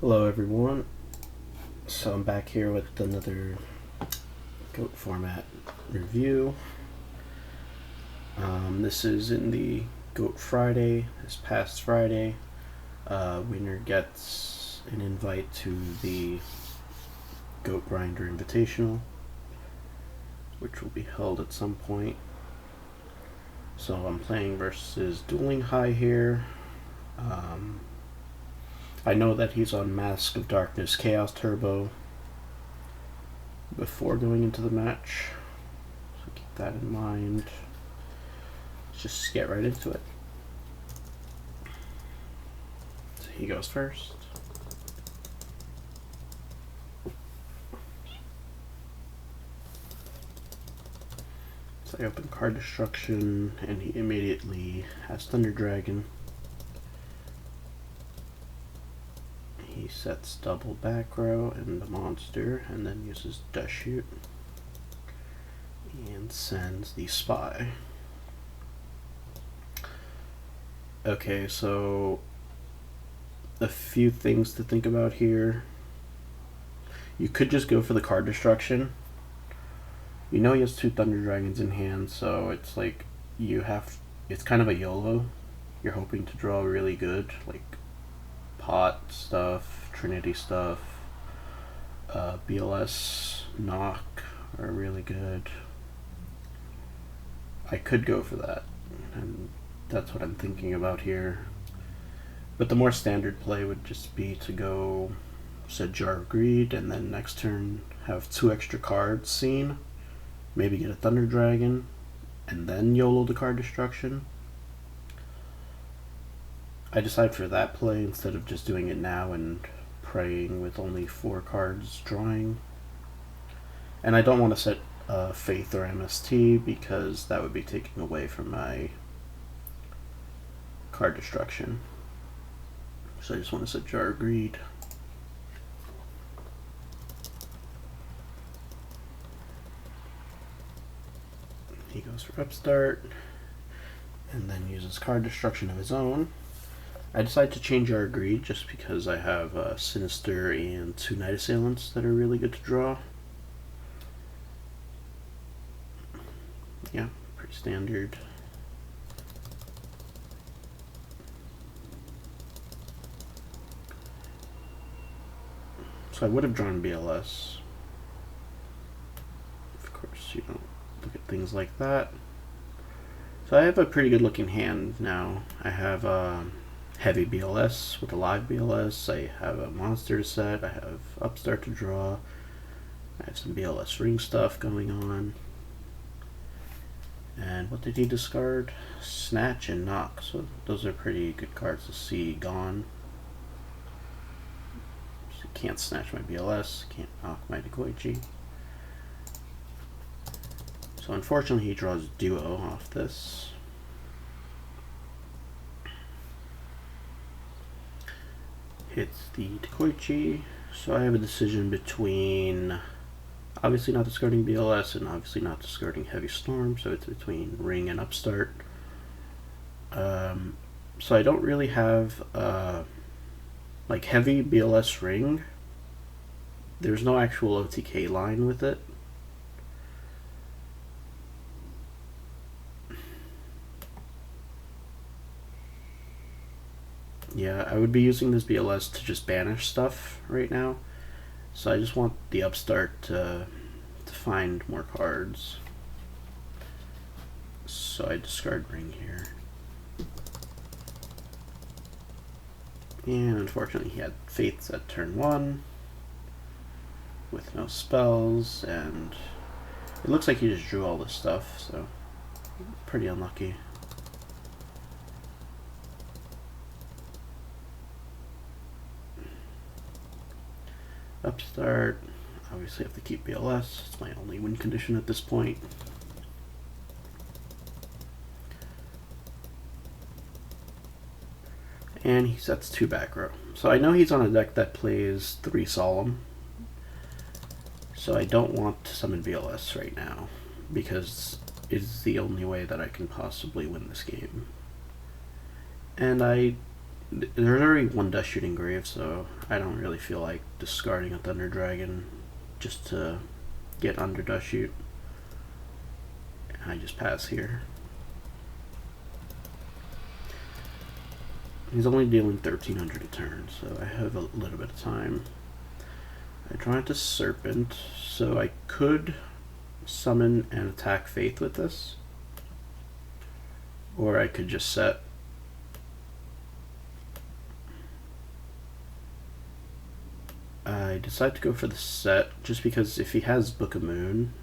Hello everyone, so I'm back here with another GOAT format review. This is in the GOAT Friday, this past Friday. Winner gets an invite to the GOAT Grinder Invitational, which will be held at some point. So I'm playing versus Duelinghigh here. I know that he's on Mask of Darkness Chaos Turbo before going into the match, so keep that in mind. Let's just get right into it. So he goes first. So I open Card Destruction, and he immediately has Thunder Dragon. He sets double back row and a monster, and then uses Dust Shoot and sends the Spy. Okay, so a few things to think about here. You could just go for the Card Destruction. You know he has 2 Thunder Dragons in hand, so it's like it's kind of a YOLO. You're hoping to draw really good, like Pot stuff, Trinity stuff, BLS, Knock are really good. I could go for that, and that's what I'm thinking about here. But the more standard play would just be to go set Jar of Greed, and then next turn have 2 extra cards seen, maybe get a Thunder Dragon, and then YOLO the Card Destruction. I decide for that play instead of just doing it now and praying with only 4 cards drawing. And I don't want to set Faith or MST because that would be taking away from my Card Destruction. So I just want to set Jar of Greed. He goes for Upstart, and then uses Card Destruction of his own. I decide to change our Greed just because I have Sinister and 2 Night Assailants that are really good to draw. Yeah, pretty standard. So I would have drawn BLS. Of course, you don't look at things like that. So I have a pretty good looking hand now. I have heavy BLS with a live BLS. I have a monster to set. I have Upstart to draw. I have some BLS ring stuff going on. And what did he discard? Snatch and Knock. So those are pretty good cards to see gone. So can't snatch my BLS, can't knock my Dekoichi. So unfortunately he draws Duo off this. Hits the Dekoichi, so I have a decision between obviously not discarding BLS and obviously not discarding Heavy Storm, so it's between Ring and Upstart. So I don't really have like heavy BLS Ring. There's no actual OTK line with it. Yeah, I would be using this BLS to just banish stuff right now. So I just want the Upstart to find more cards. So I discard Ring here. And unfortunately he had Faiths at turn 1 with no spells, and it looks like he just drew all this stuff, so pretty unlucky. Upstart, obviously have to keep BLS, it's my only win condition at this point. And he sets 2 back row. So I know he's on a deck that plays 3 Solemn, so I don't want to summon BLS right now because it's the only way that I can possibly win this game. And I There's already one Dust Shooting Grave, so I don't really feel like discarding a Thunder Dragon just to get under Dust Shoot. I just pass here. He's only dealing 1300 a turn, so I have a little bit of time. I draw into Serpent, so I could summon and attack Faith with this. Or I could just set. I decide to go for the set just because if he has Book of Moon,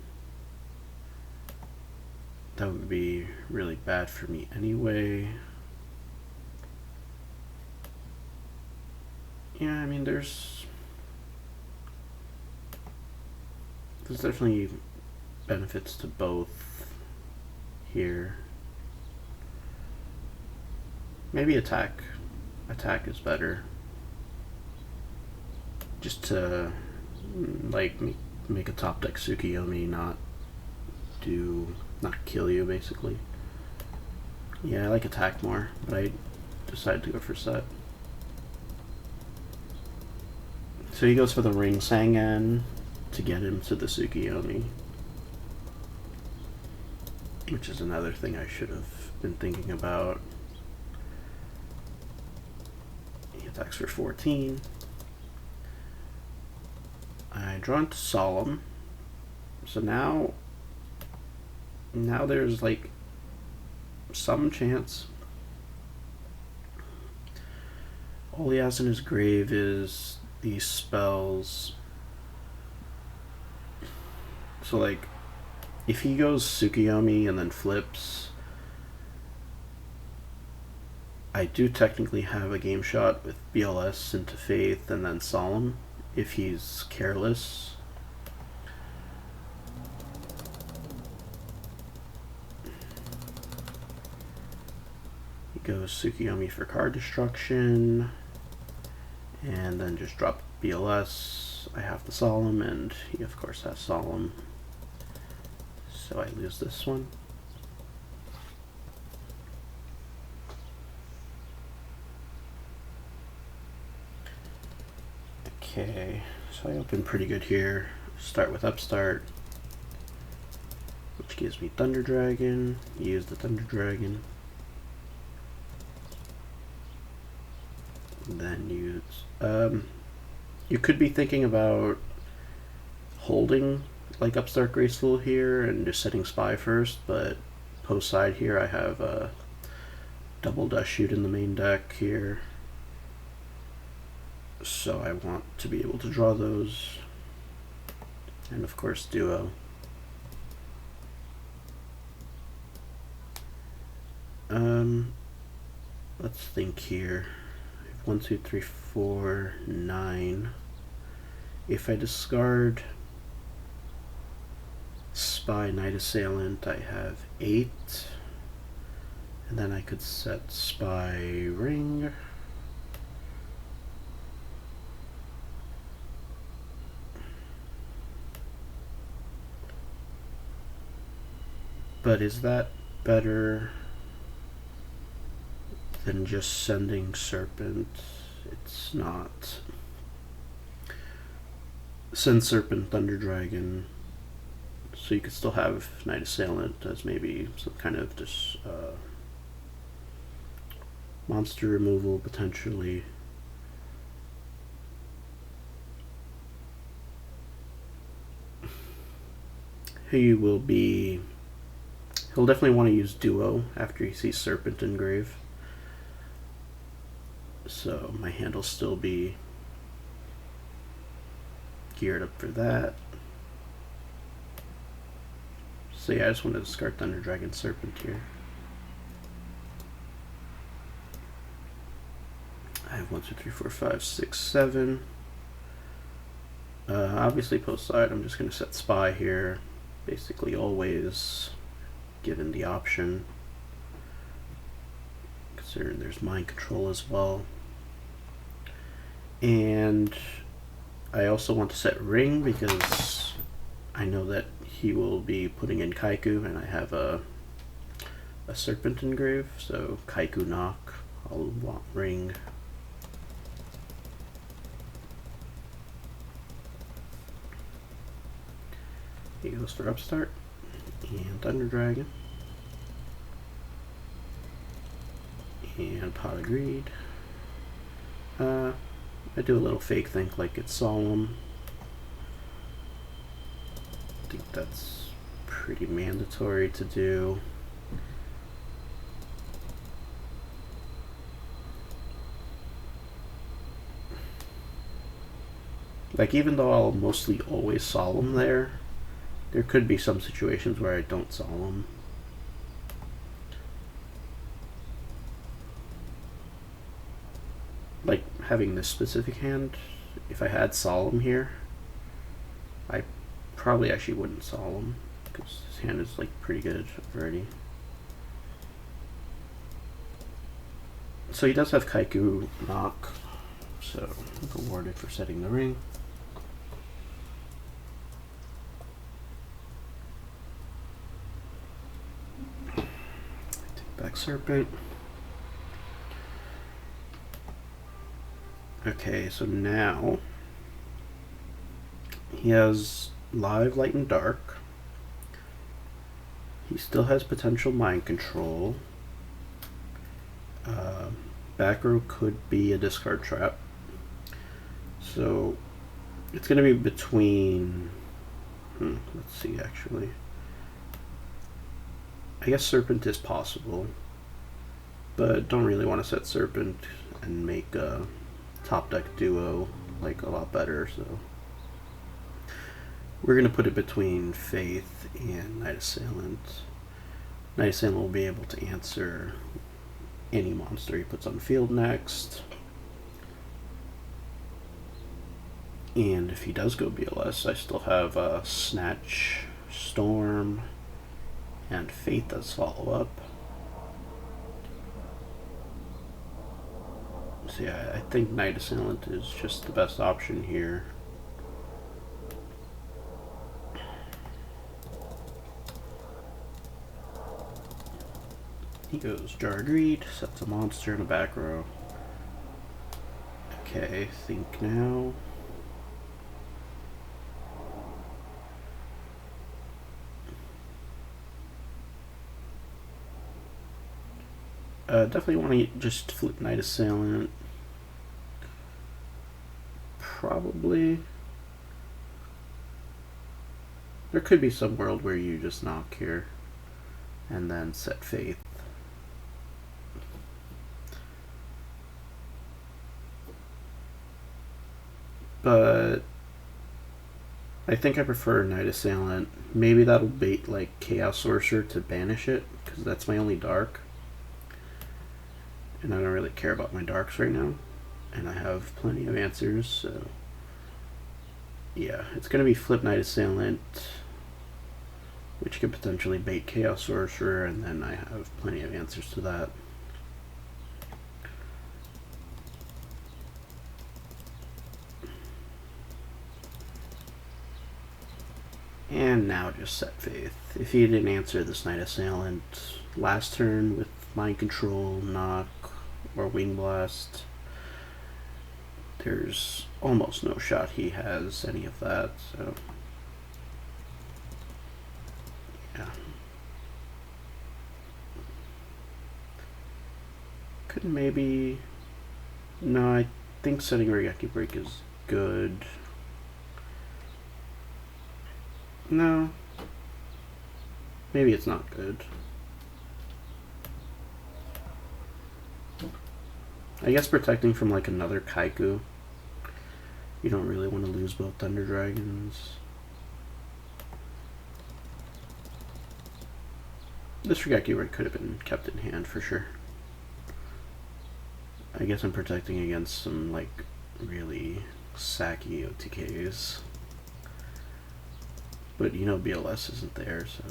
that would be really bad for me anyway. Yeah, I mean, there's definitely benefits to both here. Maybe attack is better. Just to like make a top deck Tsukiyomi not kill you basically. Yeah, I like attack more, but I decided to go for set. So he goes for the Ring Sangan to get him to the Tsukiyomi, which is another thing I should have been thinking about. He attacks for 14. I draw into Solemn, so now there's like some chance. All he has in his grave is these spells. So like, if he goes Tsukiyomi and then flips, I do technically have a game shot with BLS into Faith and then Solemn if he's careless. He goes Tsukiyomi for card destruction and then just drop BLS. I have the Solemn and he of course has Solemn, so I lose this one. Okay, so I open pretty good here. Start with Upstart, which gives me Thunder Dragon. Use the Thunder Dragon. Then use. You could be thinking about holding like Upstart Graceful here and just setting Spy first, but post side here I have a double Dust Shoot in the main deck here. So I want to be able to draw those. And of course Duo. Let's think here. 1, 2, 3, 4, 9. If I discard Spy, Night Assailant, I have 8. And then I could set Spy, Ring. But is that better than just sending Serpent? It's not. Send Serpent, Thunder Dragon, so you could still have Night Assailant as maybe some kind of just monster removal potentially. He will be. He'll definitely want to use Duo after he sees Serpent engrave. So my hand will still be geared up for that. So yeah, I just want to discard Thunder Dragon Serpent here. I have 1, 2, 3, 4, 5, 6, 7. Obviously post side I'm just going to set Spy here. Basically always given the option, considering there's mind control as well. And I also want to set Ring because I know that he will be putting in Kaiku and I have a Serpent engrave, so Kaiku knock, I'll want Ring He goes for Upstart and Thunder Dragon. And Pot of Greed. I do a little fake think like it's Solemn. I think that's pretty mandatory to do. Like, even though I'll mostly always Solemn there could be some situations where I don't Solemn. Like, having this specific hand, if I had Solemn here, I probably actually wouldn't Solemn, because his hand is, like, pretty good already. So he does have Kaiku knock, so rewarded for setting the ring. Take back Serpent. Okay, so now he has Live, Light, and Dark. He still has potential Mind Control. Back row could be a discard trap. So it's going to be between... let's see, actually. I guess Serpent is possible, but don't really want to set Serpent and make a top deck duo like a lot better, so we're going to put it between Faith and Night Assailant. Night Assailant will be able to answer any monster he puts on field next. And if he does go BLS, I still have Snatch, Storm, and Faith as follow-up. So yeah, I think Night Assailant is just the best option here. He goes Jar Greed, sets a monster in a back row. Okay, think now. Definitely want to just flip Night Assailant. Probably. There could be some world where you just knock here and then set Faith. But I think I prefer Night Assailant. Maybe that'll bait like Chaos Sorcerer to banish it, because that's my only dark. And I don't really care about my darks right now. And I have plenty of answers, so yeah, it's going to be flip Night Assailant, which could potentially bait Chaos Sorcerer, and then I have plenty of answers to that. And now just set Faith. If he didn't answer this Night Assailant last turn with Mind Control, Knock, or Wing Blast, there's almost no shot he has any of that, so yeah. Could maybe... No, I think setting Regeki Break is good. No. Maybe it's not good. I guess protecting from like another Kaiku. You don't really want to lose both Thunder Dragons. This Regeki Break could have been kept in hand for sure. I guess I'm protecting against some like really sacky OTKs. But you know BLS isn't there, so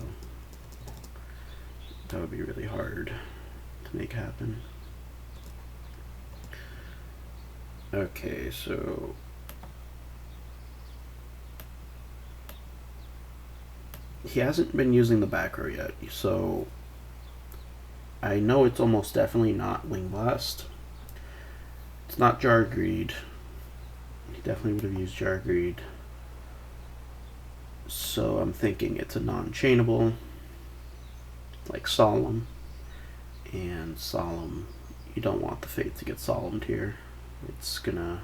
that would be really hard to make happen. Okay, so he hasn't been using the back row yet, so I know it's almost definitely not Wing Blast. It's not Jar Greed. He definitely would have used Jar Greed. So I'm thinking it's a non-chainable, like Solemn, and Solemn, you don't want the Faith to get Solemned here. It's gonna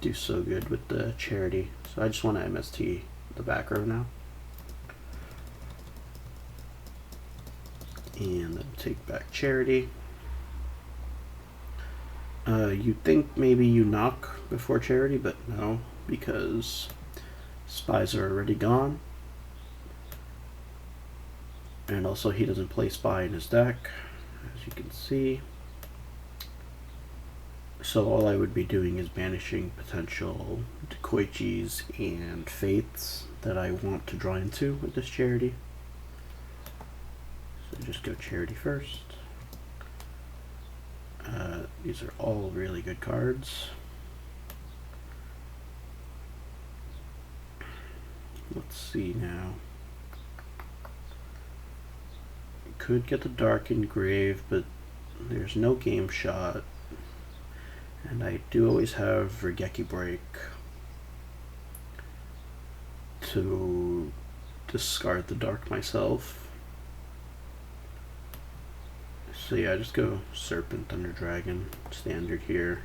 do so good with the Charity. So I just want to MST the back row now. And then take back Charity. You'd think maybe you knock before Charity, but no, because spies are already gone. And also he doesn't play spy in his deck, as you can see. So all I would be doing is banishing potential Decoiches and Faiths that I want to draw into with this Charity. So just go Charity first. These are all really good cards. Let's see now. Could get the Dark Engrave, but there's no game shot. And I do always have Regeki Break to discard the Dark myself. So yeah, just go Serpent, Thunder Dragon, standard here.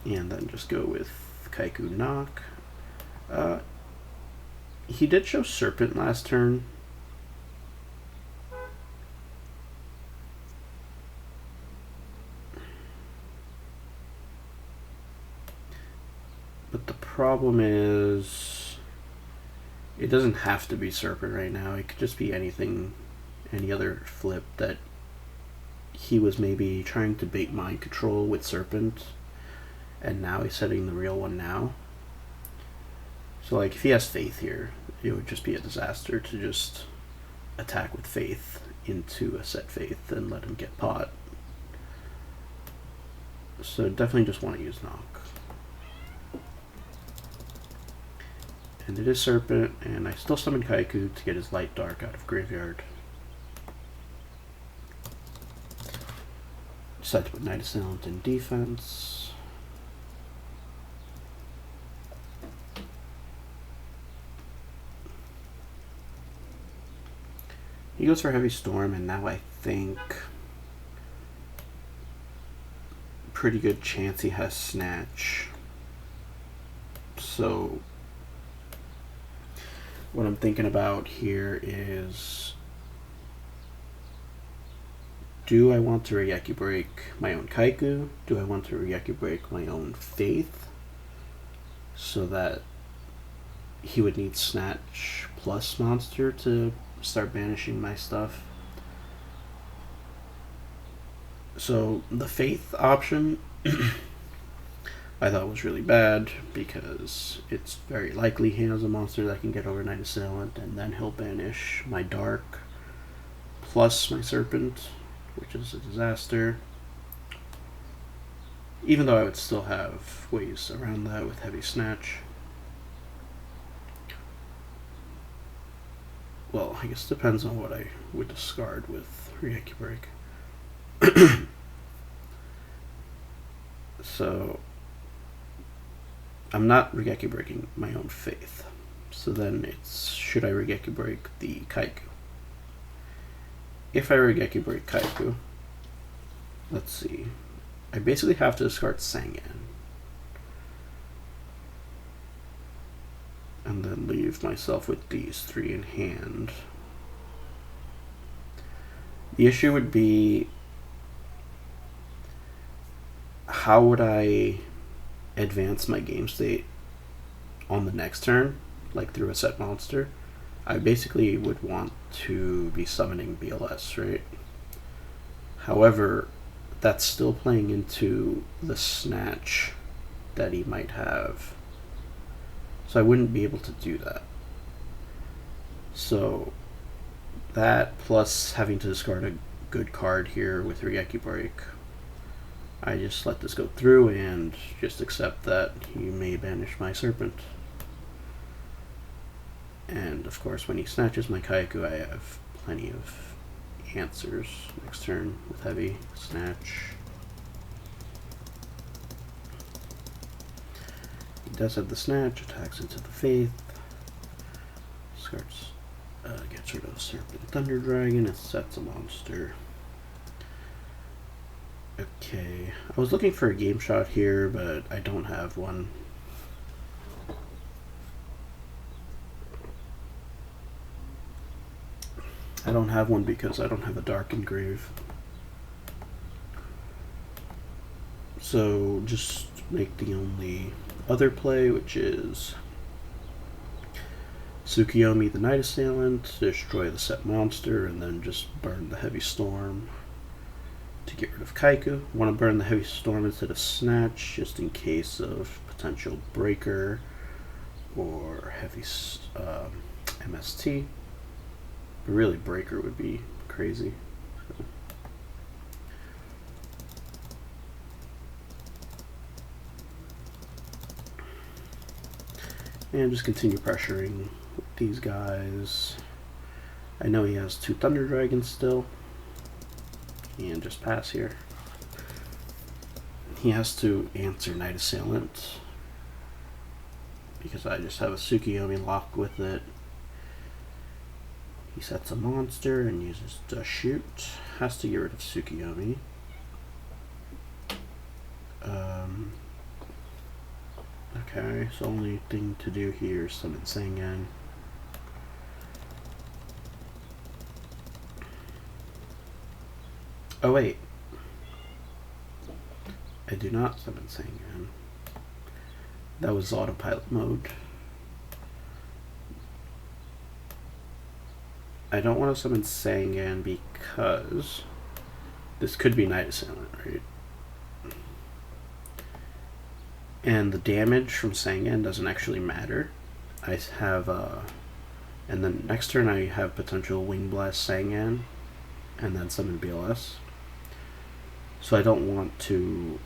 And then just go with Kaiku Knock. He did show Serpent last turn. But the problem is, it doesn't have to be Serpent right now. It could just be anything, any other flip that he was maybe trying to bait Mind Control with Serpent, and now he's setting the real one now. So like, if he has Faith here, it would just be a disaster to just attack with Faith into a set Faith and let him get pot. So definitely just want to use Knock. And it is Serpent, and I still summon Kaiku to get his Light Dark out of Graveyard. Decide to put Night Assailant in defense. He goes for Heavy Storm, and now I think pretty good chance he has Snatch. So what I'm thinking about here is, do I want to Regeki Break my own Kaiku? Do I want to Regeki Break my own Faith? So that he would need Snatch plus Monster to start banishing my stuff. So the Faith option I thought was really bad, because it's very likely he has a monster that can get over Night Assailant, and then he'll banish my Dark plus my Serpent, which is a disaster. Even though I would still have ways around that with Heavy Snatch. Well, I guess it depends on what I would discard with Regeki Break. So I'm not Regeki Breaking my own Faith. So then it's, should I Regeki Break the Kaiku? If I Regeki Break Kaiku, let's see. I basically have to discard Sangan. And then leave myself with these three in hand. The issue would be, how would I advance my game state on the next turn, like through a set monster? I basically would want to be summoning BLS, right? However, that's still playing into the Snatch that he might have. So I wouldn't be able to do that. So that, plus having to discard a good card here with Regeki Break, I just let this go through and just accept that he may banish my Serpent. And of course, when he snatches my Kaiku, I have plenty of answers next turn with Heavy Snatch. He does have the snatch, attacks into the faith. Discards, gets rid of Serpent Thunder Dragon, and sets a monster. Okay, I was looking for a game shot here, but I don't have one. I don't have one because I don't have a Dark Engrave. So just make the only other play, which is Tsukiyomi the Night Assailant, destroy the set monster, and then just burn the Heavy Storm to get rid of Kaiku. Want to burn the Heavy Storm instead of Snatch, just in case of potential Breaker or Heavy MST. But really, Breaker would be crazy. So. And just continue pressuring these guys. I know he has 2 Thunder Dragons still. And just pass here. He has to answer Night Assailant, because I just have a Tsukiyomi lock with it. He sets a monster and uses Dust Shoot. Has to get rid of Tsukiyomi. Okay, so only thing to do here is summon Sangan. Oh wait. I do not summon Sangan. That was autopilot mode. I don't want to summon Sangan because this could be Night Assailant, right? And the damage from Sangan doesn't actually matter. I have, and then next turn I have potential Wing Blast Sangan, and then summon BLS. So I don't want to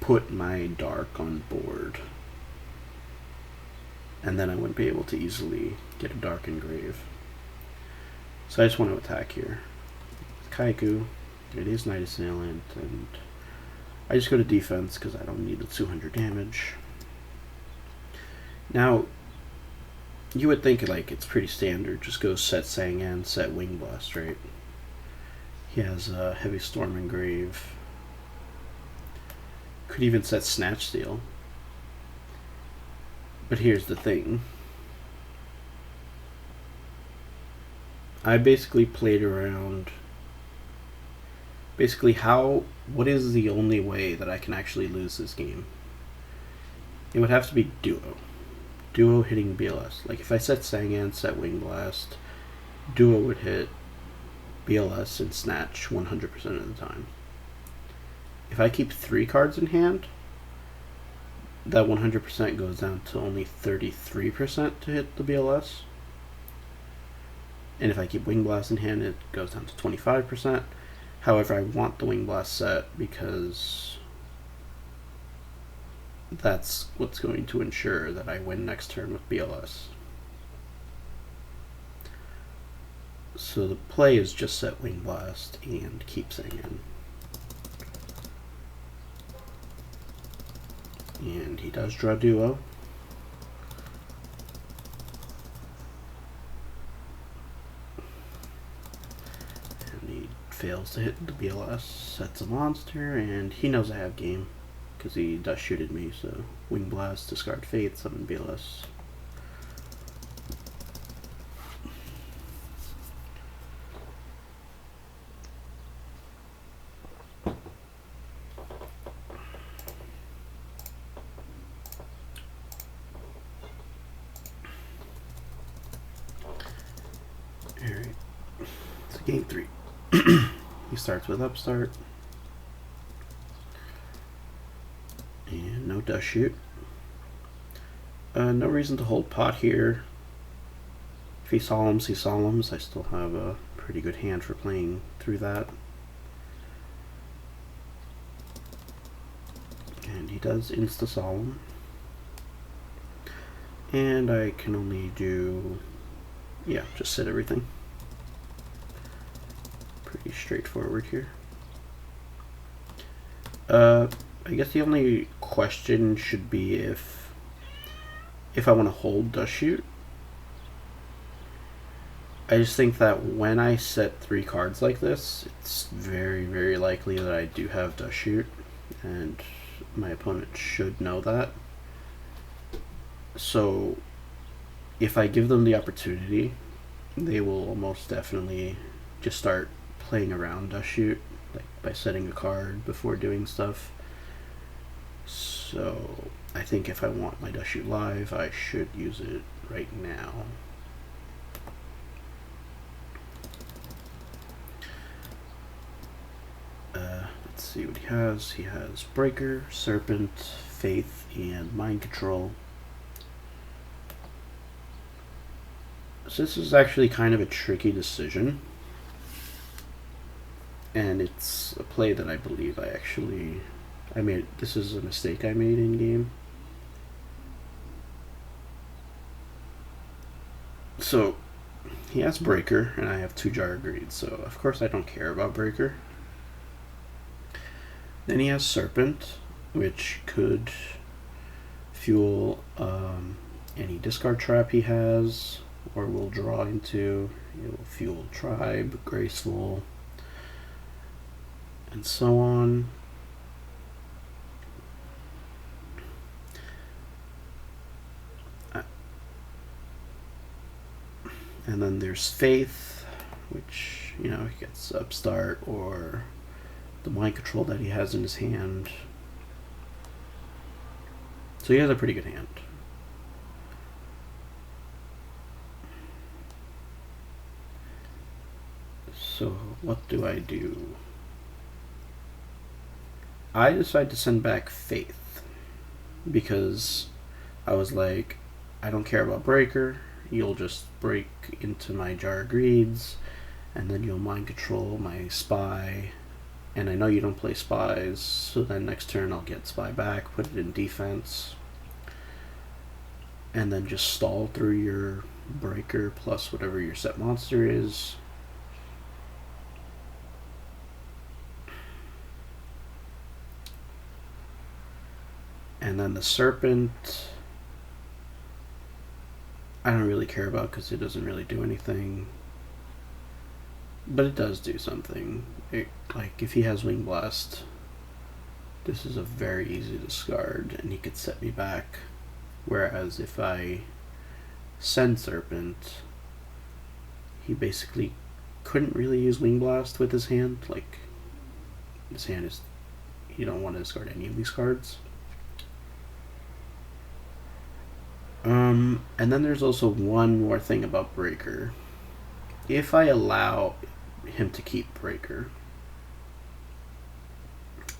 put my Dark on board, and then I wouldn't be able to easily get a Dark Engrave. So I just want to attack here. Kaiku, it is Night Assailant, and I just go to defense because I don't need the 200 damage. Now, you would think like it's pretty standard, just go set Sangan, set Wing Blast, right? He has a Heavy Storm Engrave. Could even set Snatch Steal. But here's the thing. I basically played around. Basically, what is the only way that I can actually lose this game? It would have to be Duo. Duo hitting BLS. Like if I set Sangan, set Wing Blast, Duo would hit BLS and Snatch 100% of the time. If I keep 3 cards in hand, that 100% goes down to only 33% to hit the BLS. And if I keep Wing Blast in hand, it goes down to 25%. However, I want the Wing Blast set because that's what's going to ensure that I win next turn with BLS. So the play is just set Wing Blast and keep Sangan. And he does draw Duo. And he fails to hit the BLS, sets a monster, and he knows I have game because he Dust Shooted me, so Wing Blast, discard Faith, summon BLS. Alright, so game 3. He starts with Upstart. And no Dust Shoot. No reason to hold pot here. If he Solemns, he Solemns. I still have a pretty good hand for playing through that. And he does Insta-Solemn. And I can only do, yeah, just set everything. Pretty straightforward here. I guess the only question should be if I want to hold Dust Shoot. I just think that when I set 3 cards like this, it's very, very likely that I do have Dust Shoot, and my opponent should know that. So if I give them the opportunity, they will almost definitely just start playing around Dust Shoot, like by setting a card before doing stuff. So I think if I want my Dust Shoot live, I should use it right now. Let's see what he has. He has Breaker, Serpent, Faith, and Mind Control. So this is actually kind of a tricky decision, and it's a play that I believe I made. This is a mistake I made in game. So he has Breaker, and I have 2 Jar of Greed, so of course I don't care about Breaker. Then he has Serpent, which could fuel any discard trap he has, or will draw into. It will fuel Tribe, Graceful, and so on. And then there's Faith, which, he gets Upstart or the Mind Control that he has in his hand. So he has a pretty good hand. So what do? I decide to send back Faith because I was like, I don't care about Breaker. You'll just break into my Jar of Greeds, and then you'll Mind Control my Spy. And I know you don't play Spies, so then next turn I'll get Spy back, put it in defense, and then just stall through your Breaker plus whatever your set monster is. And then the Serpent, I don't really care about because it doesn't really do anything. But it does do something. Like, if he has Wing Blast, this is a very easy discard, and he could set me back. Whereas if I send Serpent, he basically couldn't really use Wing Blast with his hand. Like, his hand is, you don't want to discard any of these cards. And then there's also one more thing about Breaker. If I allow him to keep Breaker,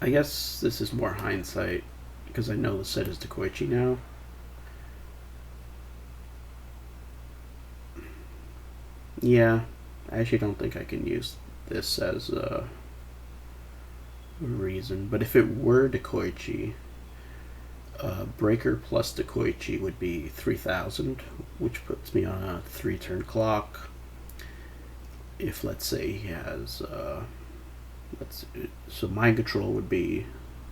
I guess this is more hindsight because I know the set is Dekoichi now. Yeah, I actually don't think I can use this as a reason, but if it were Dekoichi, Breaker plus Dekoichi would be 3,000, which puts me on a 3-turn clock. If, let's say, he has, so Mind Control would be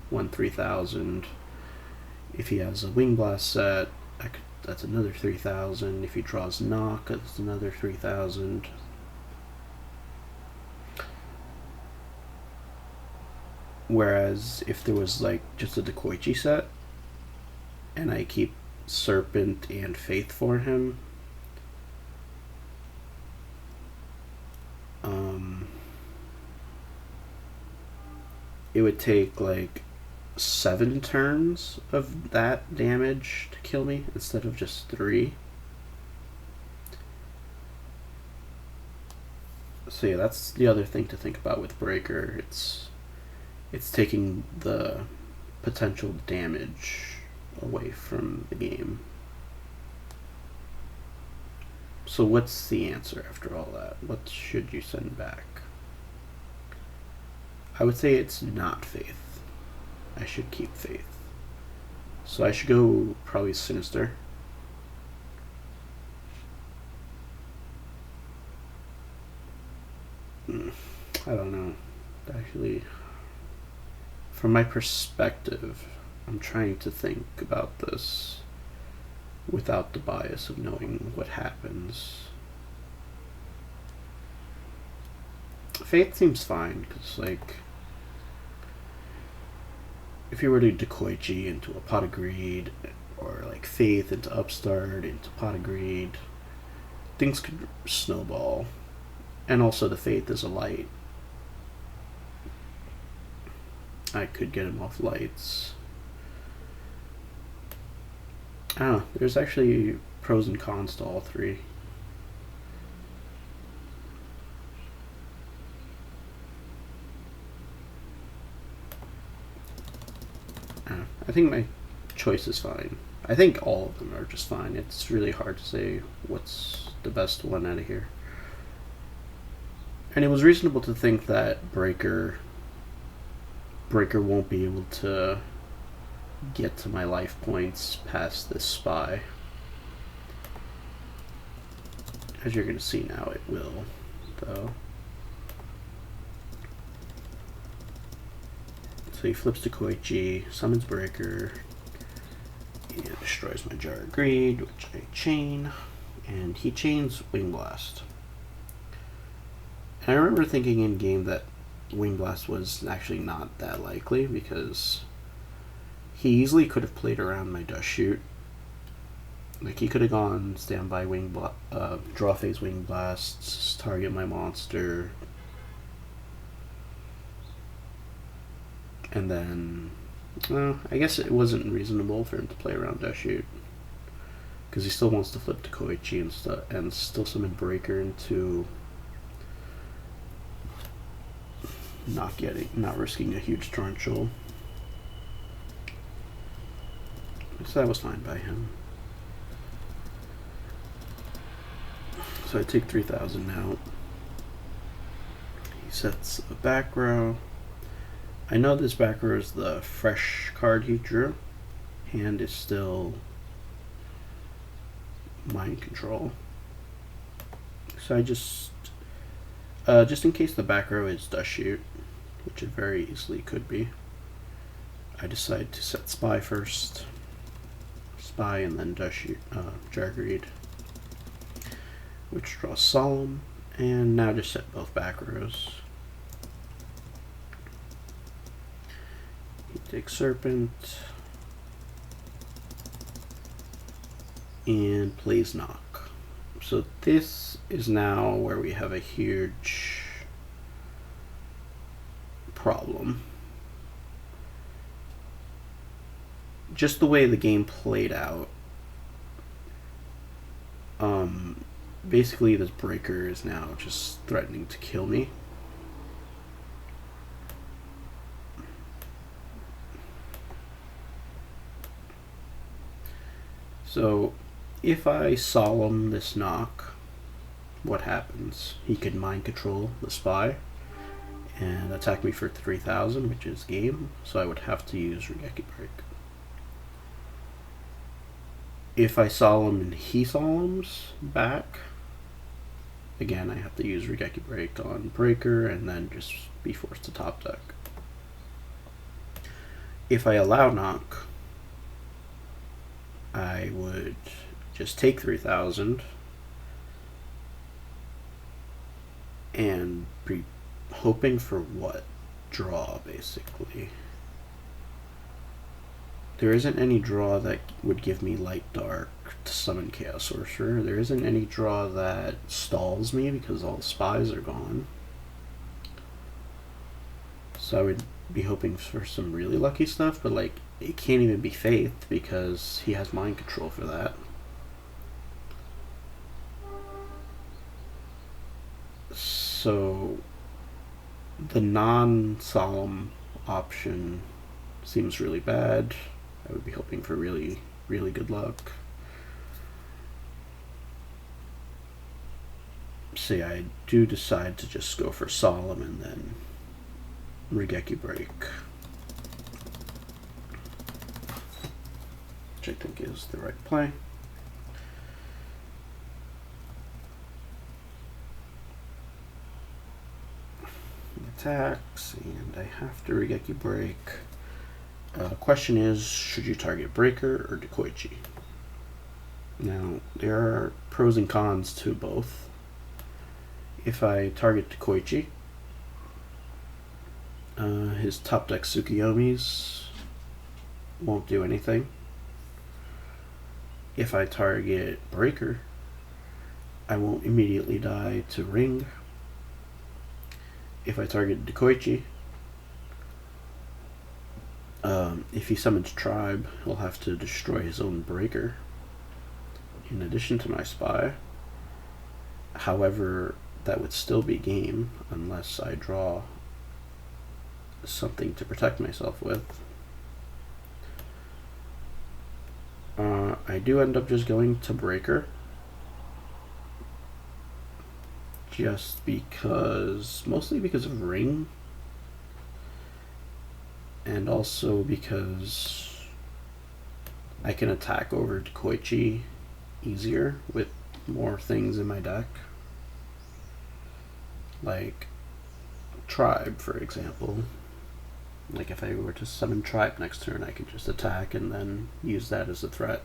3,000. If he has a Wing Blast set, that's another 3,000. If he draws Knock, that's another 3,000. Whereas if there was like just a Dekoichi set, and I keep Serpent and Faith for him, it would take like 7 turns of that damage to kill me instead of just 3. So yeah, that's the other thing to think about with Breaker. It's taking the potential damage away from the game. So what's the answer after all that? What should you send back? I would say it's not Faith. I should keep Faith. So I should go probably Sinister. I don't know. Actually, from my perspective, I'm trying to think about this without the bias of knowing what happens. Faith seems fine, because, like, if you were to decoy G into a pot of greed, or, like, Faith into Upstart, into pot of greed, things could snowball. And also the Faith is a light. I could get him off lights. I don't know, there's actually pros and cons to all three. I think my choice is fine. I think all of them are just fine. It's really hard to say what's the best one out of here. And it was reasonable to think that Breaker won't be able to get to my life points past this spy. As you're going to see now, it will, though. So he flips to Koi G, summons Breaker, and destroys my Jar of Greed, which I chain, and he chains Wing Blast. And I remember thinking in game that Wing Blast was actually not that likely, because he easily could have played around my Dust Shoot. Like, he could have gone standby draw phase Wing Blasts, target my monster, and then, I guess it wasn't reasonable for him to play around Dust Shoot, because he still wants to flip to Koichi and still summon Breaker into not risking a huge torrential. So that was fine by him. So I take 3,000 now. He sets a back row. I know this back row is the fresh card he drew. Hand is still mind control. So I just in case the back row is Dust Shoot, which it very easily could be, I decide to set Spy first. Spy and then Dust Shoot, Jar Greed, which draws Solemn, and now just set both back rows. He takes Serpent and plays Knock. So this is now where we have a huge problem. Just the way the game played out, basically this Breaker is now just threatening to kill me. So if I Solemn this Knock, what happens? He could mind control the Spy and attack me for 3,000, which is game, so I would have to use Regeki Break. If I Solemn and he Solemns back, again I have to use Regeki Break on Breaker and then just be forced to top deck. If I allow Knock, I would just take 3,000 and be hoping for what? Draw, basically. There isn't any draw that would give me Light Dark to summon Chaos Sorcerer. There isn't any draw that stalls me because all the spies are gone. So I would be hoping for some really lucky stuff, but like, it can't even be Faith because he has mind control for that. So the non-Solemn option seems really bad. I would be hoping for really, really good luck. Say I do decide to just go for Solemn and then Regeki Break, which I think is the right play. He attacks, and I have to Regeki Break. Question is, should you target Breaker or Dekoichi? Now, there are pros and cons to both. If I target Dekoichi, his top deck Tsukiyomis won't do anything. If I target Breaker, I won't immediately die to Ring. If I target Dekoichi, if he summons Tribe, he'll have to destroy his own Breaker in addition to my Spy. However, that would still be game unless I draw something to protect myself with. I do end up just going to Breaker, just because, mostly because of Ring, and also because I can attack over Dekoichi easier with more things in my deck, like Tribe, for example. Like if I were to summon Tribe next turn, I could just attack and then use that as a threat,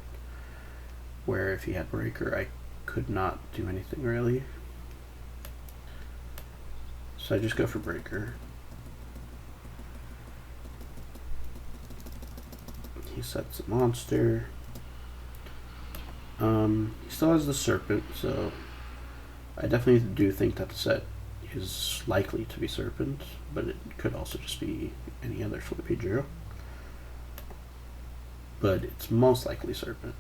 where if he had Breaker, I could not do anything really. So I just go for Breaker. He sets a monster. He still has the Serpent, so I definitely do think that the set is likely to be Serpent, but it could also just be any other Flippy Drew. But it's most likely Serpent.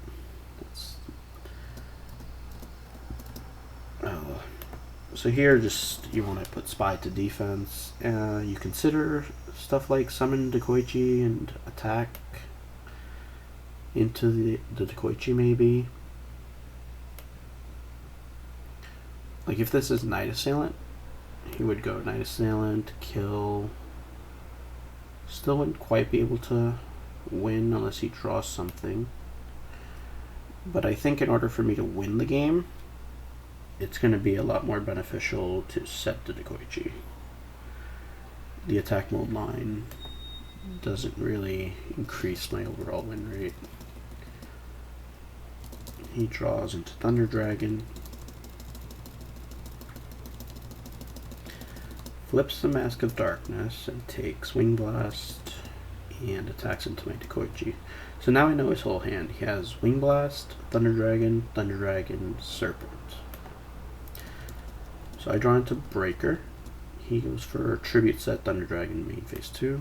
So here, just you want to put Spy to defense. You consider stuff like summon Dekoichi and attack into the Dekoichi maybe. Like if this is Night Assailant, he would go Night Assailant, kill. Still wouldn't quite be able to win unless he draws something. But I think in order for me to win the game, it's going to be a lot more beneficial to set the Dekoichi. The attack mode line doesn't really increase my overall win rate. He draws into Thunder Dragon. Flips the Mask of Darkness and takes Wing Blast and attacks into my Dekoichi. So now I know his whole hand. He has Wing Blast, Thunder Dragon, Serpent. So I draw into Breaker. He goes for Tribute Set Thunder Dragon main phase 2.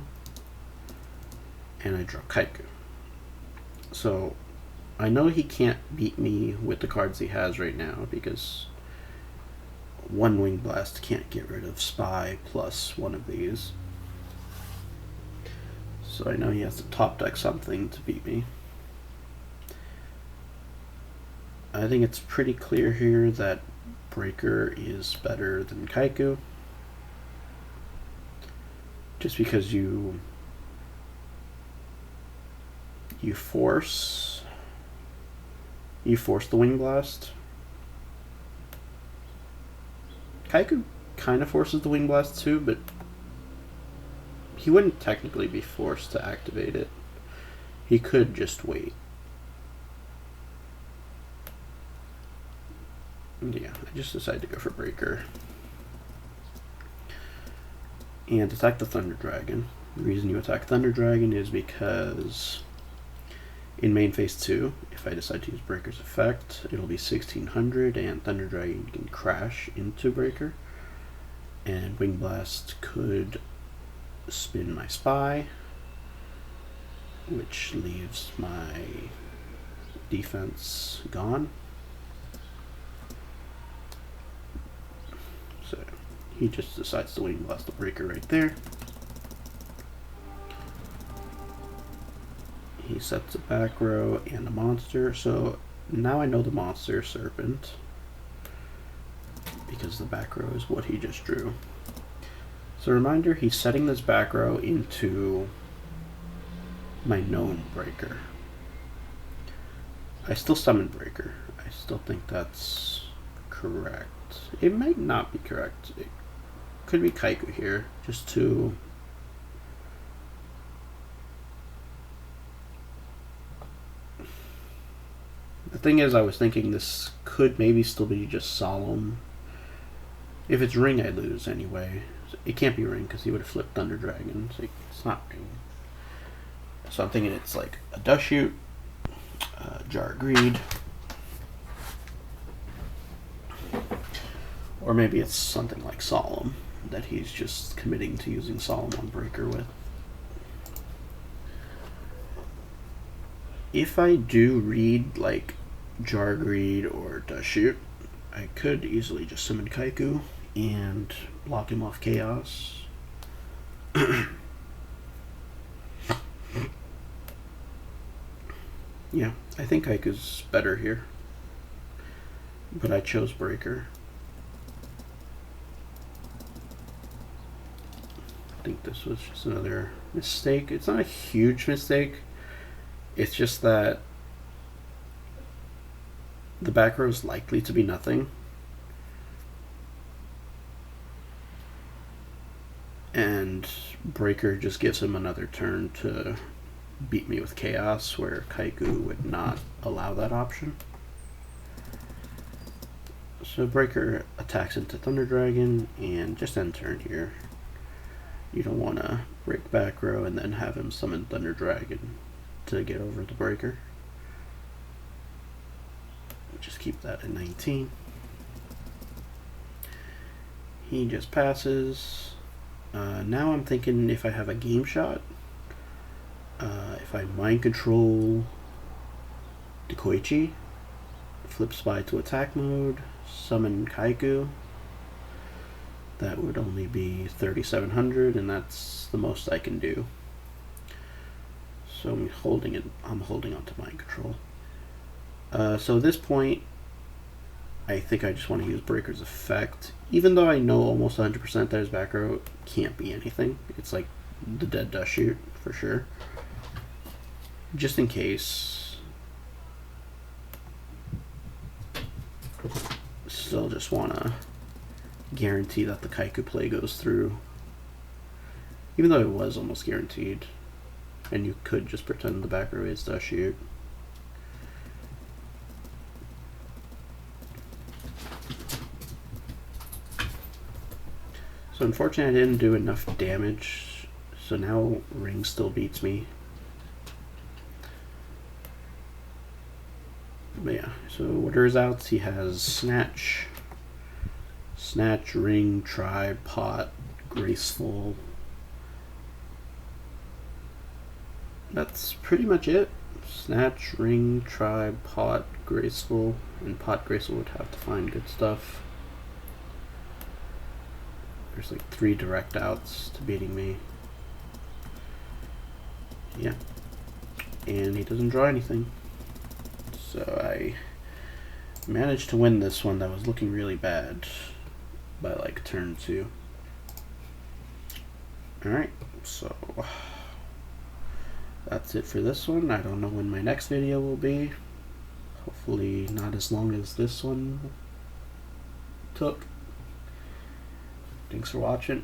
And I draw Kaiku. So I know he can't beat me with the cards he has right now because one Wing Blast can't get rid of Spy plus one of these. So I know he has to top deck something to beat me. I think it's pretty clear here that Breaker is better than Kaiku. Just because you force the Wing Blast. Kaiku kind of forces the Wing Blast too, but he wouldn't technically be forced to activate it. He could just wait. Yeah, I just decided to go for Breaker. And attack the Thunder Dragon. The reason you attack Thunder Dragon is because in main phase 2, if I decide to use Breaker's effect, it'll be 1600 and Thunder Dragon can crash into Breaker. And Wing Blast could spin my Spy, which leaves my defense gone. So he just decides to Wing Blast the Breaker right there. He sets a back row and a monster, so now I know the monster Serpent because the back row is what he just drew. So reminder, he's setting this back row into my known Breaker. I still summon Breaker. I still think that's correct. It might not be correct. It could be Kaiku here, just to thing is, I was thinking this could maybe still be just solemn. If it's ring, I lose anyway. It can't be ring because he would have flipped Thunder Dragon. So it's not ring. So I'm thinking it's like a dust shoot, jar greed, or maybe it's something like solemn that he's just committing to using solemn on breaker with. If I do read like jar greed or dust shoot, I could easily just summon Kaiku and block him off chaos. Yeah, I think Kaiku's better here, but I chose breaker. I think this was just another mistake. It's not a huge mistake. It's just that the back row is likely to be nothing. And breaker just gives him another turn to beat me with chaos, where Kaiku would not allow that option. So breaker attacks into Thunder Dragon and just end turn here. You don't want to break back row and then have him summon Thunder Dragon to get over the breaker. Just keep that at 19. He just passes. Now I'm thinking if I have a game shot, if I mind control Dekoichi, flip spy to attack mode, summon Kaiku, that would only be 3,700, and that's the most I can do. So I'm holding on to mind control. So at this point, I think I just want to use Breaker's effect, even though I know almost 100% that his back row can't be anything. It's like the dead dust shoot for sure. Just in case. Still just want to guarantee that the Kaiku play goes through, even though it was almost guaranteed. And you could just pretend the back row is dust shoot. So unfortunately I didn't do enough damage, so now ring still beats me. But yeah, so what are his outs? He has Snatch, Ring, Tribe, Pot, Graceful. That's pretty much it. Snatch, Ring, Tribe, Pot, Graceful, and Pot Graceful would have to find good stuff. There's like 3 direct outs to beating me. Yeah. And he doesn't draw anything. So I managed to win this one that was looking really bad by like turn 2. Alright, so that's it for this one. I don't know when my next video will be. Hopefully not as long as this one took. Thanks for watching.